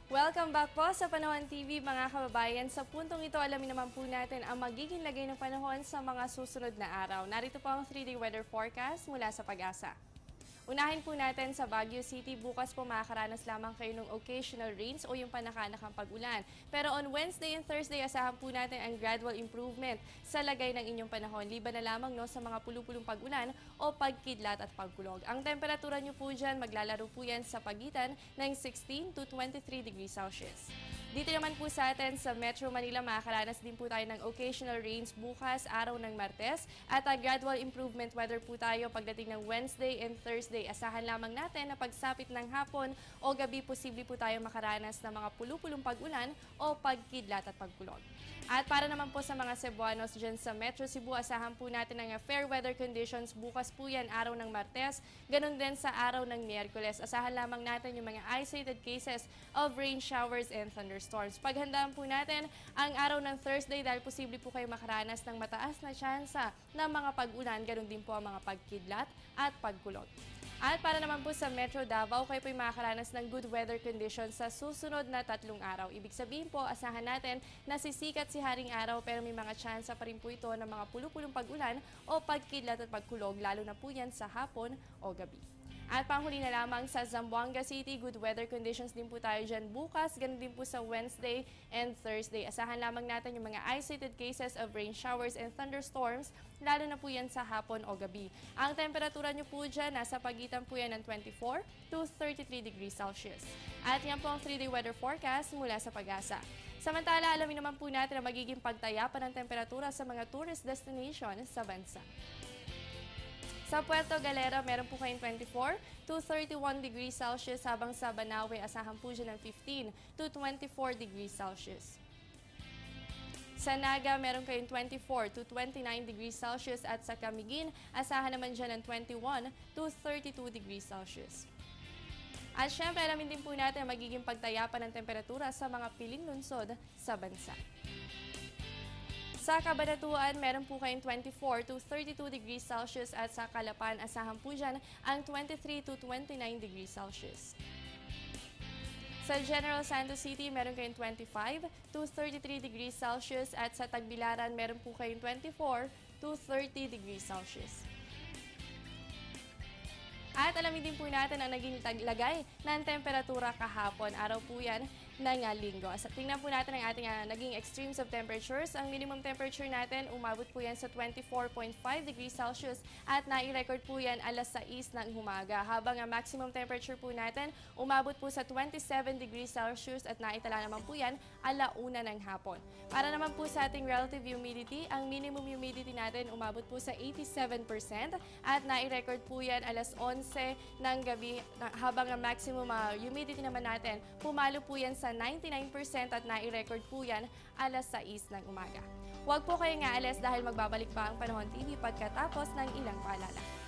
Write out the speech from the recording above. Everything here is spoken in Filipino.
Welcome back po sa Panahon TV mga kababayan. Sa puntong ito, alamin naman po natin ang magiging lagay ng panahon sa mga susunod na araw. Narito po ang 3-day weather forecast mula sa Pag-asa. Unahin po natin sa Baguio City, bukas po makakaranas lamang kayo ng occasional rains o yung panakanakang pag-ulan. Pero on Wednesday and Thursday, asahan po natin ang gradual improvement sa lagay ng inyong panahon. Liban na lamang sa mga pulupulong pag-ulan o pagkidlat at pagkulog. Ang temperatura nyo po dyan, maglalaro po yan sa pagitan ng 16 to 23 degrees Celsius. Dito naman po sa atin sa Metro Manila, makakaranas din po tayo ng occasional rains bukas, araw ng Martes, at gradual improvement weather po tayo pagdating ng Wednesday and Thursday. Asahan lamang natin na pagsapit ng hapon o gabi, posible po tayo makaranas ng mga pulupulong pag-ulan o pagkidlat at pagkulog. At para naman po sa mga Cebuanos dyan sa Metro Cebu, asahan po natin ang fair weather conditions. Bukas po yan, araw ng Martes, ganun din sa araw ng Miyerkules. Asahan lamang natin yung mga isolated cases of rain showers and thunderstorms. Paghandaan po natin ang araw ng Thursday dahil posible po kayo makaranas ng mataas na tsansa ng mga pag-ulan, ganun din po ang mga pagkidlat at pagkulog. At para naman po sa Metro Davao, kayo po'y makakaranas ng good weather conditions sa susunod na 3 araw. Ibig sabihin po, asahan natin na sisikat si Haring Araw pero may mga tsansa pa rin po ito ng mga pulupulong pag-ulan o pagkidlat at pagkulog, lalo na po yan sa hapon o gabi. At panghuli na lamang sa Zamboanga City, good weather conditions din po tayo dyan bukas, ganun din po sa Wednesday and Thursday. Asahan lamang natin yung mga isolated cases of rain showers and thunderstorms, lalo na po yan sa hapon o gabi. Ang temperatura nyo po dyan, nasa pagitan po yan ng 24 to 33 degrees Celsius. At yan po ang 3-day weather forecast mula sa Pag-asa. Samantala, alamin naman po natin ang magiging pagtayapan ng temperatura sa mga tourist destination sa bansa. Sa Puerto Galera, meron po kayong 24 to 31 degrees Celsius, habang sa Banawe, asahan po dyan ng 15 to 24 degrees Celsius. Sa Naga, meron kayong 24 to 29 degrees Celsius at sa Camiguin, asahan naman dyan ng 21 to 32 degrees Celsius. At syempre, alamin din po natin ang magiging pagtayapan ng temperatura sa mga piling lungsod sa bansa. Sa Cabanatuan, meron po kayong 24 to 32 degrees Celsius at sa Calapan, asahan po dyan ang 23 to 29 degrees Celsius. Sa General Santos City, meron kayong 25 to 33 degrees Celsius at sa Tagbilaran, meron po kayong 24 to 30 degrees Celsius. At alamin din po natin ang naging taglagay ng temperatura kahapon. Araw po yan ng linggo. At tingnan po natin ang ating naging extremes of temperatures. Ang minimum temperature natin, umabot po yan sa 24.5 degrees Celsius at nai-record po yan alas 6 ng umaga. Habang ang maximum temperature po natin, umabot po sa 27 degrees Celsius at naitala naman po yan alauna ng hapon. Para naman po sa ating relative humidity, ang minimum humidity natin umabot po sa 87% at nai-record po yan alas 11 ng gabi, habang ang maximum humidity naman natin, pumalo po yan sa 99% at nai-record po yan alas 6 ng umaga. Huwag po kayong aalis dahil magbabalik pa ang Panahon TV pagkatapos ng ilang paalala.